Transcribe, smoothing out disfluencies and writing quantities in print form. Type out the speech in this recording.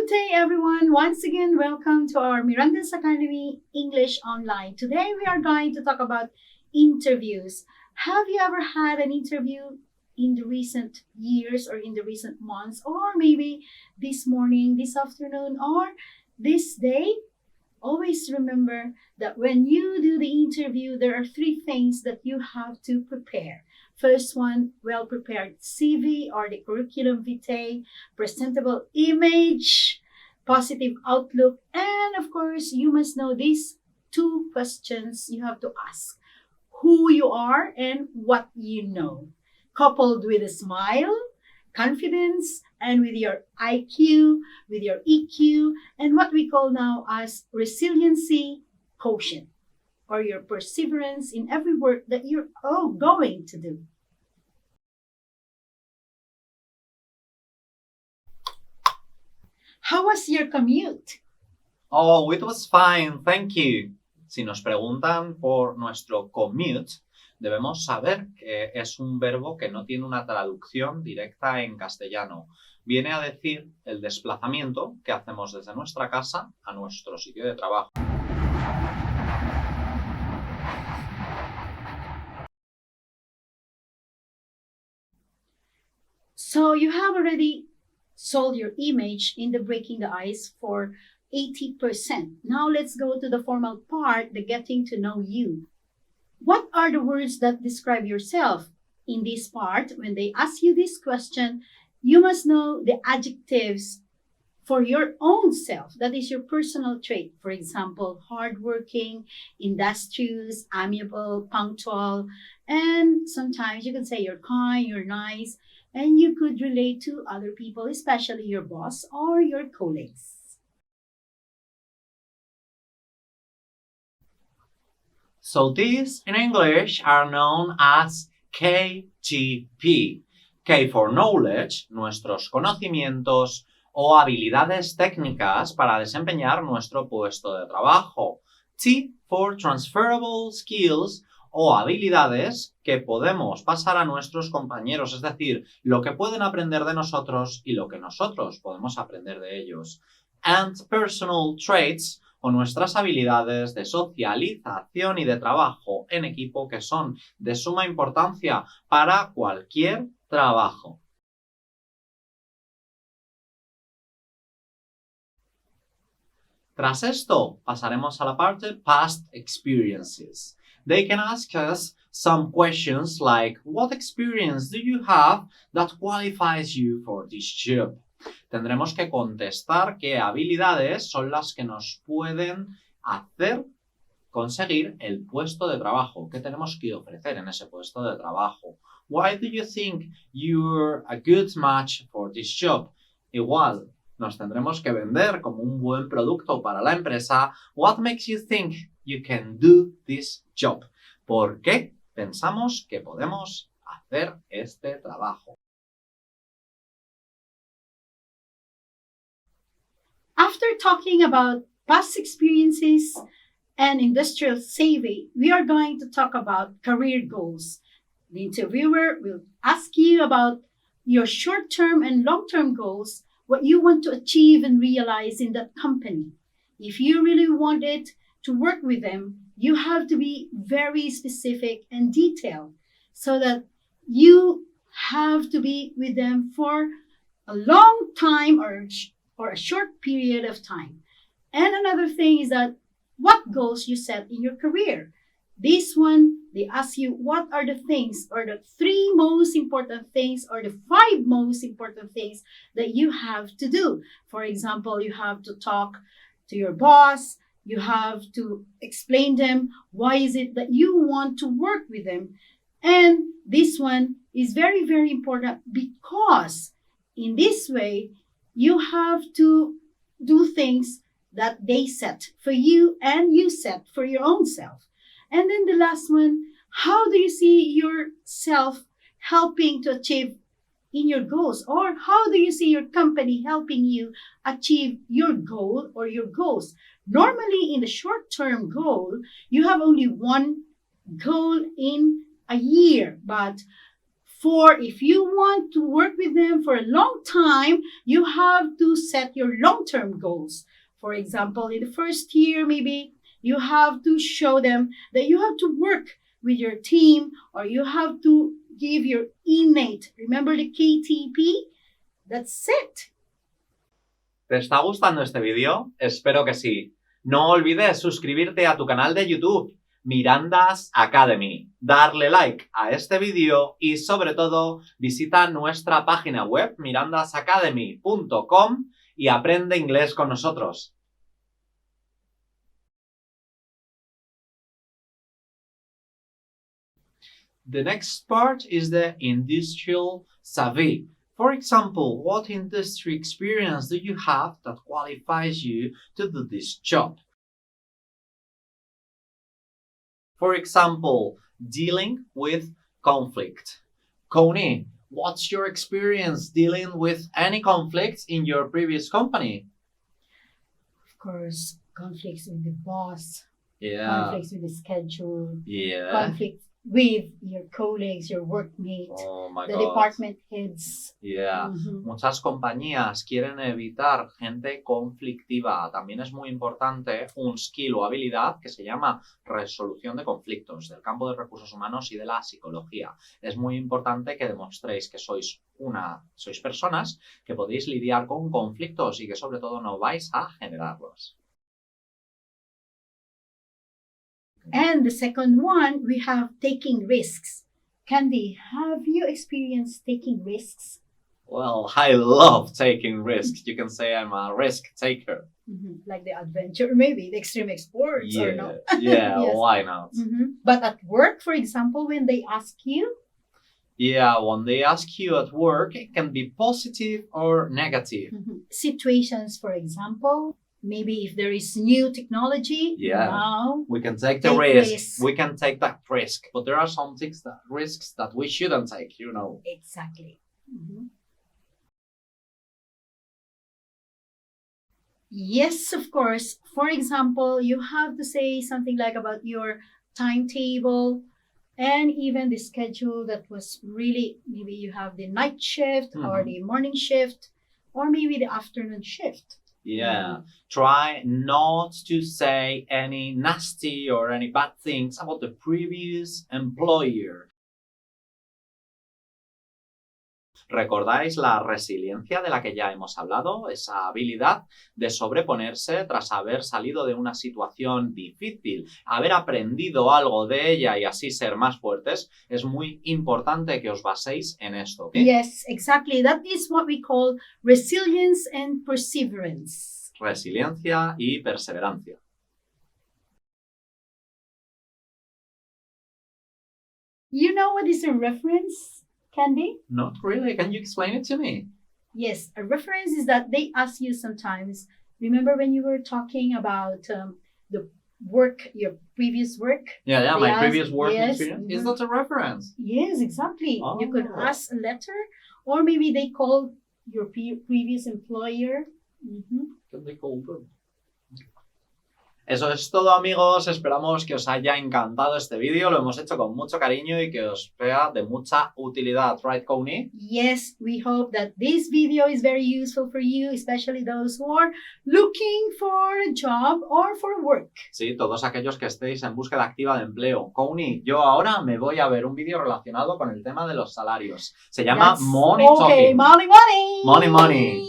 Good day, everyone. Once again, welcome to our Miranda's Academy English Online. Today, we are going to talk about interviews. Have you ever had an interview in the recent years or in the recent months, or maybe this morning, this afternoon, or this day? Always remember that when you do the interview, there are three things that you have to prepare. First one, well-prepared CV or the curriculum vitae, presentable image, positive outlook, and of course, you must know these two questions you have to ask. Who you are and what you know. Coupled with a smile, confidence, and with your IQ, with your EQ, and what we call now as resiliency quotient, or your perseverance in every work that you're going to do. How was your commute? Oh, it was fine, thank you. Si nos preguntan por nuestro commute, debemos saber que es un verbo que no tiene una traducción directa en castellano. Viene a decir el desplazamiento que hacemos desde nuestra casa a nuestro sitio de trabajo. So you have already sold your image in the breaking the ice for 80%. Now let's go to the formal part, the getting to know you. What are the words that describe yourself? In this part, when they ask you this question, you must know the adjectives for your own self. That is your personal trait. For example, hardworking, industrious, amiable, punctual, and sometimes you can say you're kind, you're nice, and you could relate to other people, especially your boss or your colleagues. So these in English are known as KGP. K for knowledge, nuestros conocimientos o habilidades técnicas para desempeñar nuestro puesto de trabajo. T for transferable skills o habilidades que podemos pasar a nuestros compañeros, es decir, lo que pueden aprender de nosotros y lo que nosotros podemos aprender de ellos. And personal traits o nuestras habilidades de socialización y de trabajo en equipo que son de suma importancia para cualquier trabajo. Tras esto, pasaremos a la parte past experiences. They can ask us some questions like, what experience do you have that qualifies you for this job? Tendremos que contestar qué habilidades son las que nos pueden hacer conseguir el puesto de trabajo. ¿Qué tenemos que ofrecer en ese puesto de trabajo? Why do you think you're a good match for this job? Igual, nos tendremos que vender como un buen producto para la empresa. What makes you think you can do this job? ¿Por qué pensamos que podemos hacer este trabajo? After talking about past experiences and industrial savvy, we are going to talk about career goals. The interviewer will ask you about your short-term and long-term goals, what you want to achieve and realize in that company. If you really wanted to work with them, you have to be very specific and detailed so that you have to be with them for a long time or a short period of time. And another thing is that what goals you set in your career. This one, they ask you what are the things or the three most important things or the five most important things that you have to do. For example, you have to talk to your boss. You have to explain them why is it that you want to work with them. And this one is very, very important because in this way, you have to do things that they set for you and you set for your own self. And then the last one, how do you see yourself helping to achieve in your goals? Or how do you see your company helping you achieve your goal or your goals? Normally, in the short-term goal, you have only one goal in a year. But For if you want to work with them for a long time, you have to set your long-term goals. For example, in the first year, maybe you have to show them that you have to work with your team, or you have to give your innate. Remember the KTP? That's it. ¿Te está gustando este vídeo? Espero que sí. No olvides suscribirte a tu canal de YouTube, Miranda's Academy, darle like a este vídeo y sobre todo visita nuestra página web mirandasacademy.com y aprende inglés con nosotros. The next part is the industrial savvy. For example, what industry experience do you have that qualifies you to do this job? For example, dealing with conflict. Conie, what's your experience dealing with any conflicts in your previous company? Of course, conflicts with the boss, Yeah. conflicts with the schedule, Yeah. conflicts with your colleagues, your workmates, Oh my the God. department heads. Yeah. Mhm. Muchas compañías quieren evitar gente conflictiva. También es muy importante un skill o habilidad que se llama resolución de conflictos del campo de recursos humanos y de la psicología. Es muy importante que demostréis que sois personas que podéis lidiar con conflictos y que sobre todo no vais a generarlos. And the second one, we have taking risks. Candi, have you experienced taking risks? Well, I love taking risks. You can say I'm a risk taker. Like the adventure, maybe the extreme sports or no. Yeah, Yes. why not? But at work, for example, when they ask you, Yeah, when they ask you at work, it can be positive or negative. situations, for example, maybe if there is new technology, Yeah. now We can take the Take risk. risks. We can take that risk. But there are some risks that we shouldn't take, you know. exactly. Yes, of course. For example, you have to say something like about your timetable and even the schedule that was really, maybe you have the night shift or the morning shift or maybe the afternoon shift. Yeah. Try not to say any nasty or any bad things about the previous employer. ¿Recordáis la resiliencia de la que ya hemos hablado? Esa habilidad de sobreponerse tras haber salido de una situación difícil, haber aprendido algo de ella y así ser más fuertes. Es muy importante que os baséis en esto. ¿Ok? Yes, exactly. That is what we call resilience and perseverance. Resiliencia y perseverancia. You know what is a reference, Candi? Not really. Can you explain it to me? Yes, a reference is that they ask you sometimes. Remember when you were talking about the work, your previous work? Yeah, They my ask- previous work yes, experience. Is that a reference? Yes, exactly. You could Oh. ask a letter, or maybe they call your previous employer. Eso es todo, amigos. Esperamos que os haya encantado este vídeo. Lo hemos hecho con mucho cariño y que os sea de mucha utilidad. Right, Conie? Yes, we hope that this video is very useful for you, especially those who are looking for a job or for work. Sí, todos aquellos que estéis en búsqueda activa de empleo. Conie, yo ahora me voy a ver un vídeo relacionado con el tema de los salarios. Se llama That's- Money okay, Talking. money. Money, money.